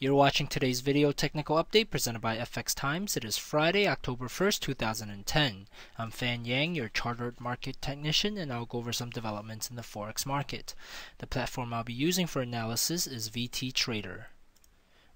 You're watching today's video technical update presented by FX Times. It is Friday, October 1st, 2010. I'm Fan Yang, your chartered market technician, and I'll go over some developments in the Forex market. The platform I'll be using for analysis is VT Trader.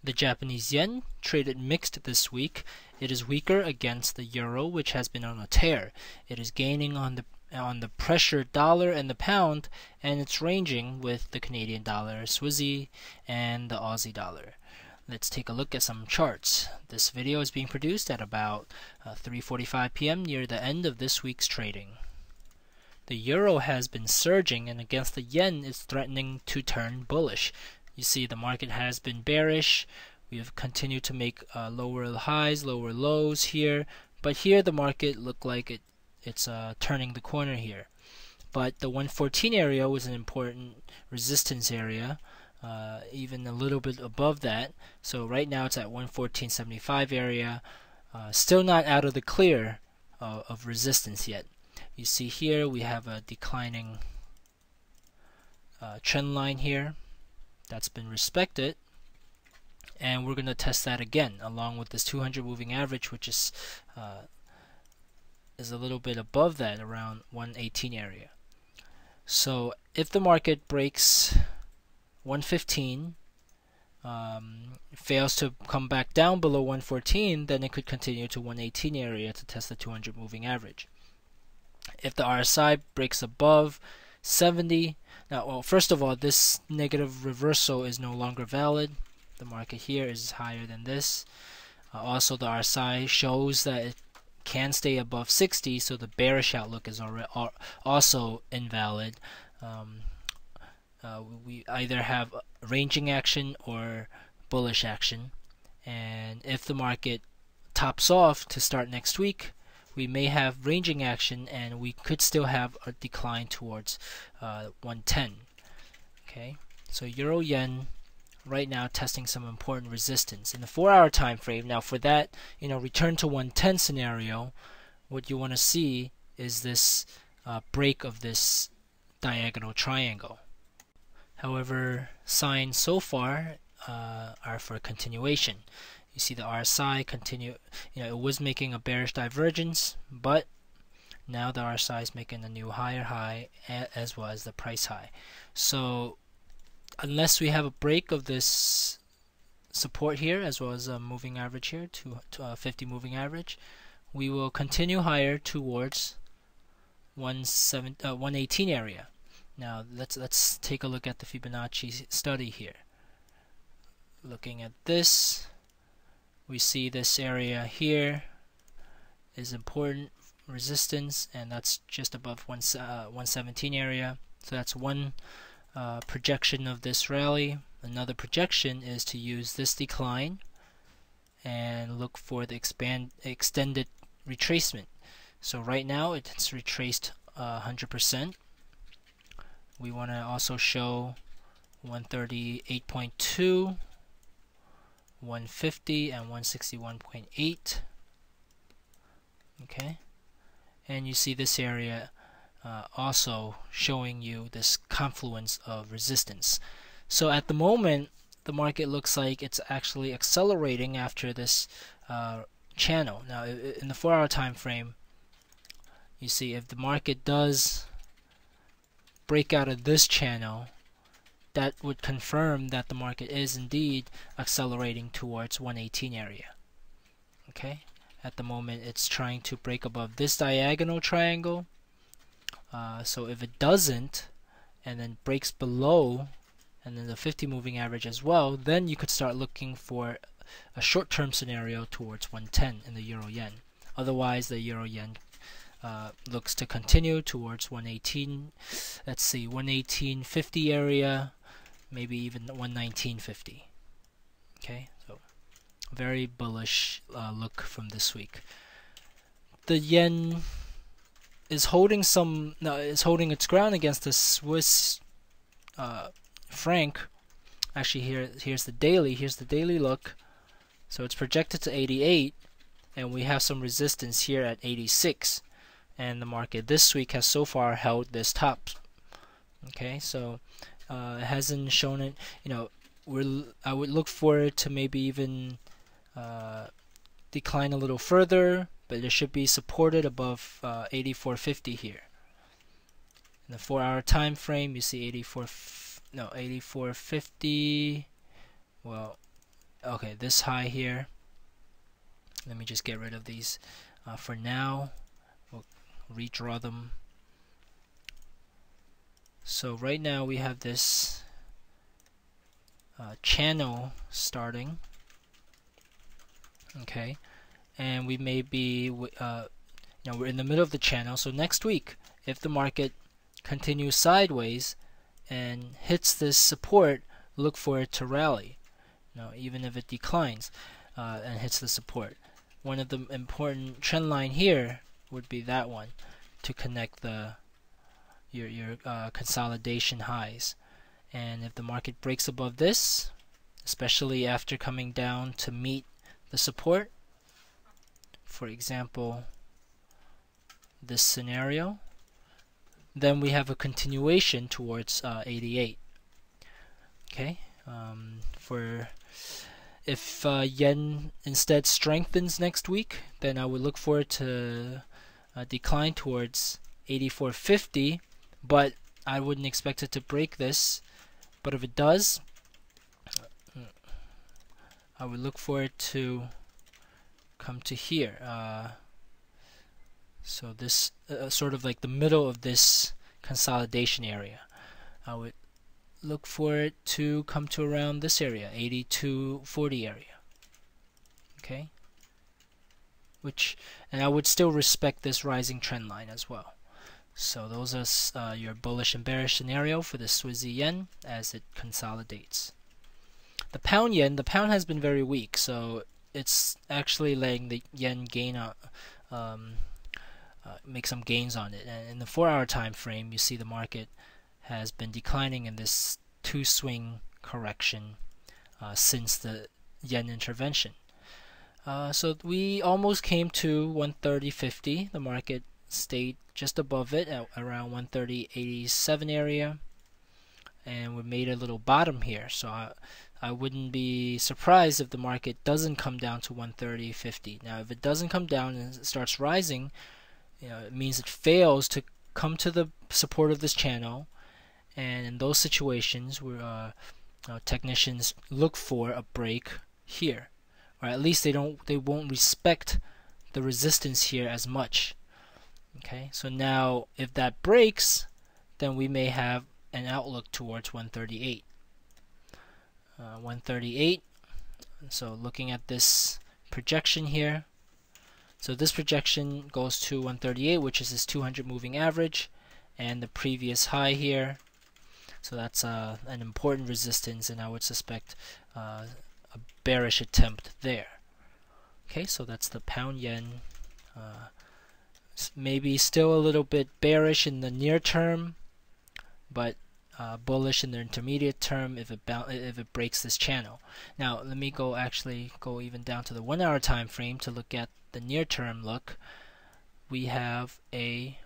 The Japanese yen traded mixed this week. It is weaker against the euro, which has been on a tear. It is gaining on the pressured dollar and the pound, and it's ranging with the Canadian dollar, Swissy, and the Aussie dollar. Let's take a look at some charts. This video is being produced at about 3:45 p.m. near the end of this week's trading. The euro has been surging, and against the yen is threatening to turn bullish. You see the market has been bearish. We have continued to make lower highs, lower lows here, but here the market looked like it's turning the corner here. But the 114 area was an important resistance area, even a little bit above that. So right now it's at 114.75 area, still not out of the clear of resistance yet. You see here we have a declining trend line here that's been respected, and we're going to test that again along with this 200 moving average, which is a little bit above that, around 118 area. So if the market breaks 115, fails to come back down below 114, then it could continue to 118 area to test the 200 moving average. If the RSI breaks above 70, now, well, first of all, this negative reversal is no longer valid. The market here is higher than this. Also, the RSI shows that it can stay above 60, so the bearish outlook is also invalid. We either have ranging action or bullish action, and if the market tops off to start next week, we may have ranging action, and we could still have a decline towards 110. Okay, so euro yen right now testing some important resistance in the 4-hour time frame. Now for that, return to 110 scenario, what you want to see is this break of this diagonal triangle. However, signs so far are for continuation. You see the RSI continue, it was making a bearish divergence, but now the RSI is making a new higher high as well as the price high. So unless we have a break of this support here as well as a moving average here, to 50 moving average, we will continue higher towards 118 area. Now let's take a look at the Fibonacci study here. Looking at this, we see this area here is important resistance, and that's just above 117 area. So that's one projection of this rally. Another projection is to use this decline and look for the extended retracement. So right now it's retraced 100%. We want to also show 138.2, 150, and 161.8. Okay, and you see this area also showing you this confluence of resistance. So at the moment, the market looks like it's actually accelerating after this channel. Now in the 4-hour time frame, you see if the market does break out of this channel, that would confirm that the market is indeed accelerating towards 118 area. Okay, at the moment it's trying to break above this diagonal triangle. So if it doesn't, and then breaks below, and then the 50 moving average as well, then you could start looking for a short-term scenario towards 110 in the euro yen. Otherwise, the euro yen looks to continue towards 118. Let's see, 118.50 area, maybe even 119.50. Okay, so very bullish look from this week. The yen is holding its ground against the Swiss franc. Actually, here's the daily. Here's the daily look. So it's projected to 88, and we have some resistance here at 86. And the market this week has so far held this top. Okay, so it hasn't shown it. I would look for it to maybe even decline a little further, but it should be supported above 84.50 here. In the 4-hour time frame, you see 84.50. Well, okay, this high here. Let me just get rid of these for now. We'll redraw them. So right now we have this channel starting. Okay, and we may be we're in the middle of the channel. So next week, if the market continues sideways and hits this support, look for it to rally. Even if it declines and hits the support. One of the important trend line here would be that one to connect your consolidation highs. And if the market breaks above this, especially after coming down to meet the support, for example this scenario, then we have a continuation towards 88. Okay, if yen instead strengthens next week, then I would look for it to decline towards 84.50, but I wouldn't expect it to break this. But if it does, I would look for it to come to here. So this sort of like the middle of this consolidation area. I would look for it to come to around this area, 82.40 area. Okay, and I would still respect this rising trend line as well. So those are your bullish and bearish scenario for the Swiss yen as it consolidates. The pound yen, the pound has been very weak, so it's actually letting the yen gain make some gains on it. And in the 4-hour time frame, you see the market has been declining in this two-swing correction since the yen intervention. So we almost came to 130.50. The market stayed just above it at around 130.87 area, and we made a little bottom here. So I wouldn't be surprised if the market doesn't come down to 130.50. Now, if it doesn't come down and it starts rising, it means it fails to come to the support of this channel. And in those situations, where technicians look for a break here, or at least they won't respect the resistance here as much. Okay, so now if that breaks, then we may have an outlook towards 138. 138. So looking at this projection here, so this projection goes to 138, which is this 200 moving average, and the previous high here. So that's an important resistance, and I would suspect a bearish attempt there. Okay, so that's the pound yen. Maybe still a little bit bearish in the near term, but bullish in the intermediate term if it breaks this channel. Now let me go even down to the 1-hour time frame to look at the near term look. We have okay,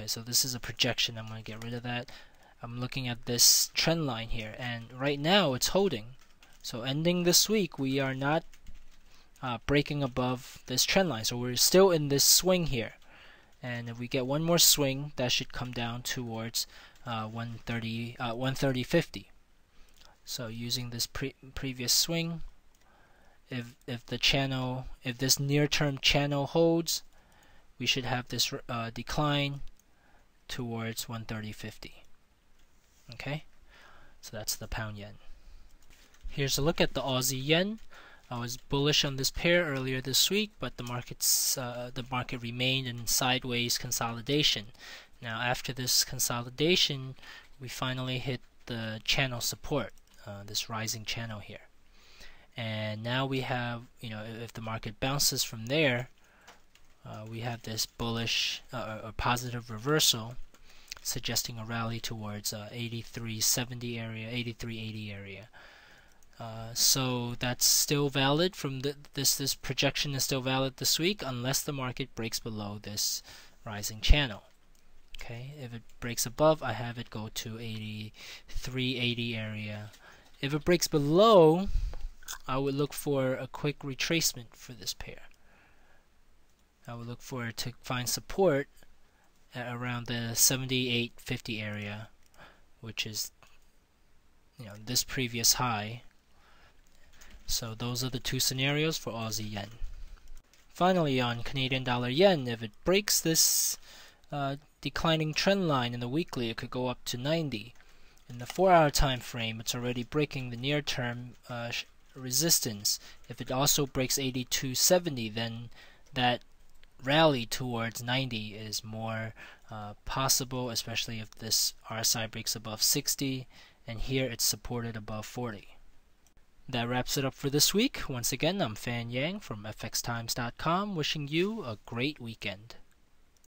so this is a projection. I'm going to get rid of that. I'm looking at this trend line here, and right now it's holding. So ending this week, we are not breaking above this trend line, so we're still in this swing here. And if we get one more swing, that should come down towards 130.50. So using this previous swing, if this near-term channel holds, we should have this decline towards 130.50. Okay, so that's the pound yen. Here's a look at the Aussie yen. I was bullish on this pair earlier this week, but the market remained in sideways consolidation. Now after this consolidation, we finally hit the channel support, this rising channel here. And now we have, if the market bounces from there, we have this bullish or positive reversal, suggesting a rally towards 83.70 area, 83.80 area. So that's still valid from this projection is still valid this week unless the market breaks below this rising channel. Okay, if it breaks above, I have it go to 83.80 area. If it breaks below, I would look for a quick retracement for this pair. I would look for it to find support at around the 78.50 area, which is this previous high. So those are the two scenarios for Aussie yen. Finally, on Canadian dollar yen, if it breaks this declining trend line in the weekly, it could go up to 90. In the 4-hour time frame, it's already breaking the near-term resistance. If it also breaks 82.70, then that rally towards 90 is more possible, especially if this RSI breaks above 60, and here it's supported above 40. That wraps it up for this week. Once again, I'm Fan Yang from FXTimes.com, wishing you a great weekend.